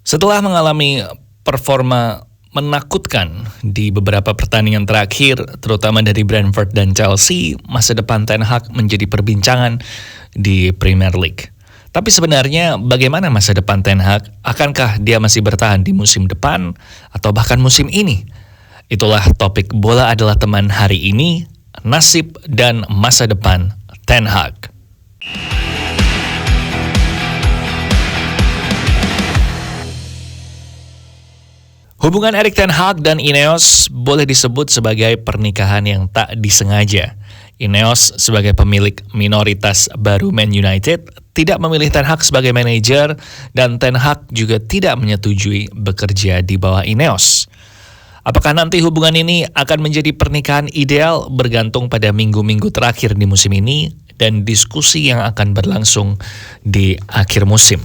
Setelah mengalami performa menakutkan di beberapa pertandingan terakhir, terutama dari Brentford dan Chelsea, masa depan Ten Hag menjadi perbincangan di Premier League. Tapi sebenarnya bagaimana masa depan Ten Hag? Akankah dia masih bertahan di musim depan atau bahkan musim ini? Itulah topik Bola Adalah Teman hari ini, nasib dan masa depan Ten Hag. Hubungan Erik ten Hag dan Ineos boleh disebut sebagai pernikahan yang tak disengaja. Ineos sebagai pemilik minoritas baru Man United tidak memilih Ten Hag sebagai manajer, dan Ten Hag juga tidak menyetujui bekerja di bawah Ineos. Apakah nanti hubungan ini akan menjadi pernikahan ideal bergantung pada minggu-minggu terakhir di musim ini dan diskusi yang akan berlangsung di akhir musim.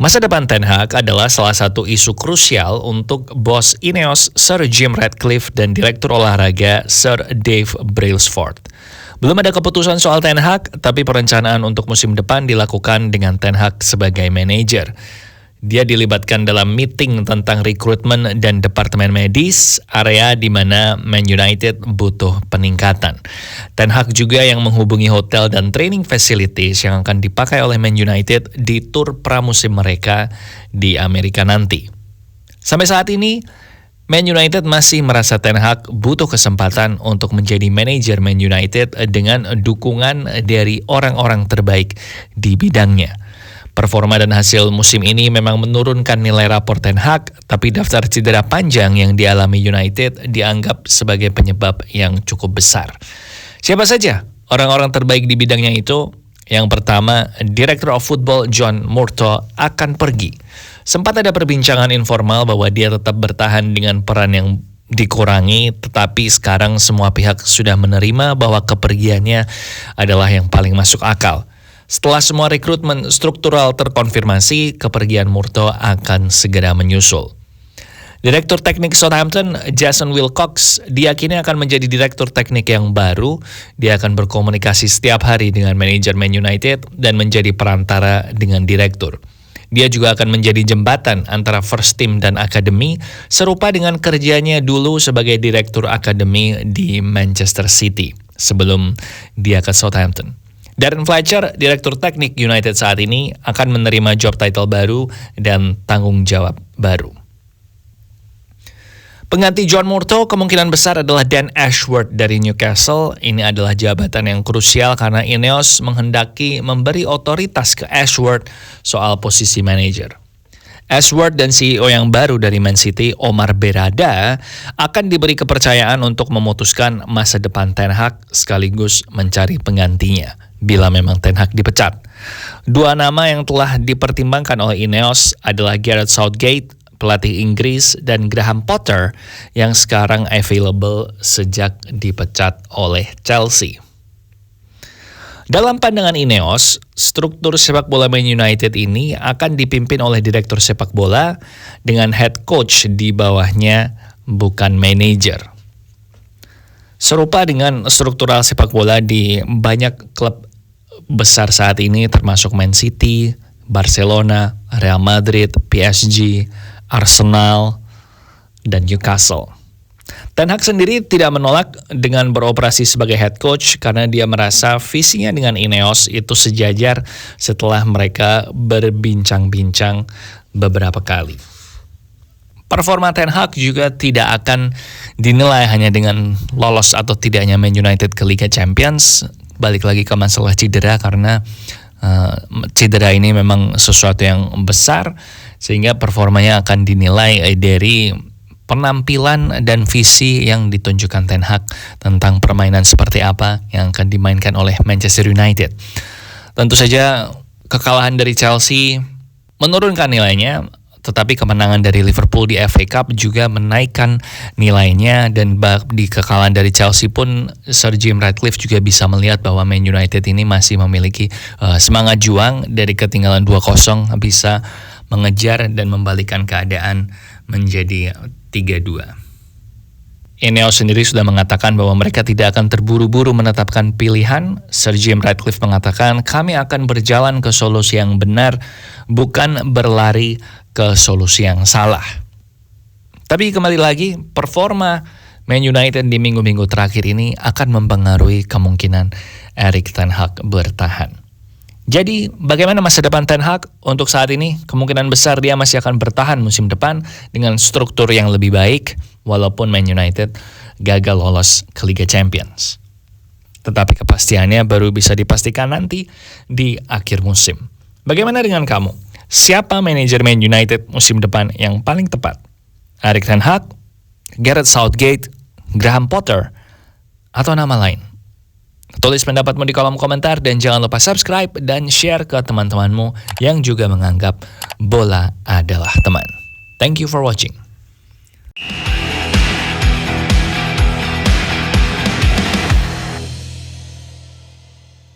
Masa depan Ten Hag adalah salah satu isu krusial untuk bos Ineos Sir Jim Ratcliffe dan direktur olahraga Sir Dave Brailsford. Belum ada keputusan soal Ten Hag, tapi perencanaan untuk musim depan dilakukan dengan Ten Hag sebagai manajer. Dia dilibatkan dalam meeting tentang rekrutmen dan departemen medis, area di mana Man United butuh peningkatan. Ten Hag juga yang menghubungi hotel dan training facilities yang akan dipakai oleh Man United di tur pramusim mereka di Amerika nanti. Sampai saat ini, Man United masih merasa Ten Hag butuh kesempatan untuk menjadi manajer Man United dengan dukungan dari orang-orang terbaik di bidangnya. Performa dan hasil musim ini memang menurunkan nilai rapor Ten Hag, tapi daftar cedera panjang yang dialami United dianggap sebagai penyebab yang cukup besar. Siapa saja orang-orang terbaik di bidangnya itu? Yang pertama, Director of Football John Murtough akan pergi. Sempat ada perbincangan informal bahwa dia tetap bertahan dengan peran yang dikurangi, tetapi sekarang semua pihak sudah menerima bahwa kepergiannya adalah yang paling masuk akal. Setelah semua rekrutmen struktural terkonfirmasi, kepergian Murtough akan segera menyusul. Direktur teknik Southampton, Jason Wilcox, diyakini akan menjadi direktur teknik yang baru. Dia akan berkomunikasi setiap hari dengan manajer Man United dan menjadi perantara dengan direktur. Dia juga akan menjadi jembatan antara first team dan akademi, serupa dengan kerjanya dulu sebagai direktur akademi di Manchester City sebelum dia ke Southampton. Darren Fletcher, direktur teknik United saat ini, akan menerima job title baru dan tanggung jawab baru. Pengganti John Murtough kemungkinan besar adalah Dan Ashworth dari Newcastle. Ini adalah jabatan yang krusial karena Ineos menghendaki memberi otoritas ke Ashworth soal posisi manajer. Ashworth dan CEO yang baru dari Man City, Omar Berrada, akan diberi kepercayaan untuk memutuskan masa depan Ten Hag sekaligus mencari penggantinya bila memang Ten Hag dipecat. Dua nama yang telah dipertimbangkan oleh Ineos adalah Gareth Southgate, pelatih Inggris, dan Graham Potter yang sekarang available sejak dipecat oleh Chelsea. Dalam pandangan Ineos, struktur sepak bola Man United ini akan dipimpin oleh direktur sepak bola dengan head coach di bawahnya, bukan manajer. Serupa dengan struktural sepak bola di banyak klub besar saat ini termasuk Man City, Barcelona, Real Madrid, PSG, Arsenal, dan Newcastle. Ten Hag sendiri tidak menolak dengan beroperasi sebagai head coach karena dia merasa visinya dengan Ineos itu sejajar setelah mereka berbincang-bincang beberapa kali. Performa Ten Hag juga tidak akan dinilai hanya dengan lolos atau tidaknya Man United ke Liga Champions. Balik lagi ke masalah cedera karena cedera ini memang sesuatu yang besar sehingga performanya akan dinilai dari penampilan dan visi yang ditunjukkan Ten Hag tentang permainan seperti apa yang akan dimainkan oleh Manchester United. Tentu saja kekalahan dari Chelsea menurunkan nilainya, tetapi kemenangan dari Liverpool di FA Cup juga menaikkan nilainya, dan di kekalahan dari Chelsea pun Sir Jim Ratcliffe juga bisa melihat bahwa Man United ini masih memiliki semangat juang, dari ketinggalan 2-0 bisa mengejar dan membalikan keadaan menjadi 3-2. Ineos sendiri sudah mengatakan bahwa mereka tidak akan terburu-buru menetapkan pilihan. Sir Jim Ratcliffe mengatakan, kami akan berjalan ke solusi yang benar, bukan berlari ke solusi yang salah. Tapi kembali lagi, performa Man United di minggu-minggu terakhir ini akan mempengaruhi kemungkinan Erik ten Hag bertahan. Jadi, bagaimana masa depan Ten Hag? Untuk saat ini, kemungkinan besar dia masih akan bertahan musim depan dengan struktur yang lebih baik, walaupun Man United gagal lolos ke Liga Champions. Tetapi kepastiannya baru bisa dipastikan nanti di akhir musim. Bagaimana dengan kamu? Siapa manajer Man United musim depan yang paling tepat? Erik ten Hag, Gareth Southgate, Graham Potter, atau nama lain? Tulis pendapatmu di kolom komentar dan jangan lupa subscribe dan share ke teman-temanmu yang juga menganggap bola adalah teman. Thank you for watching.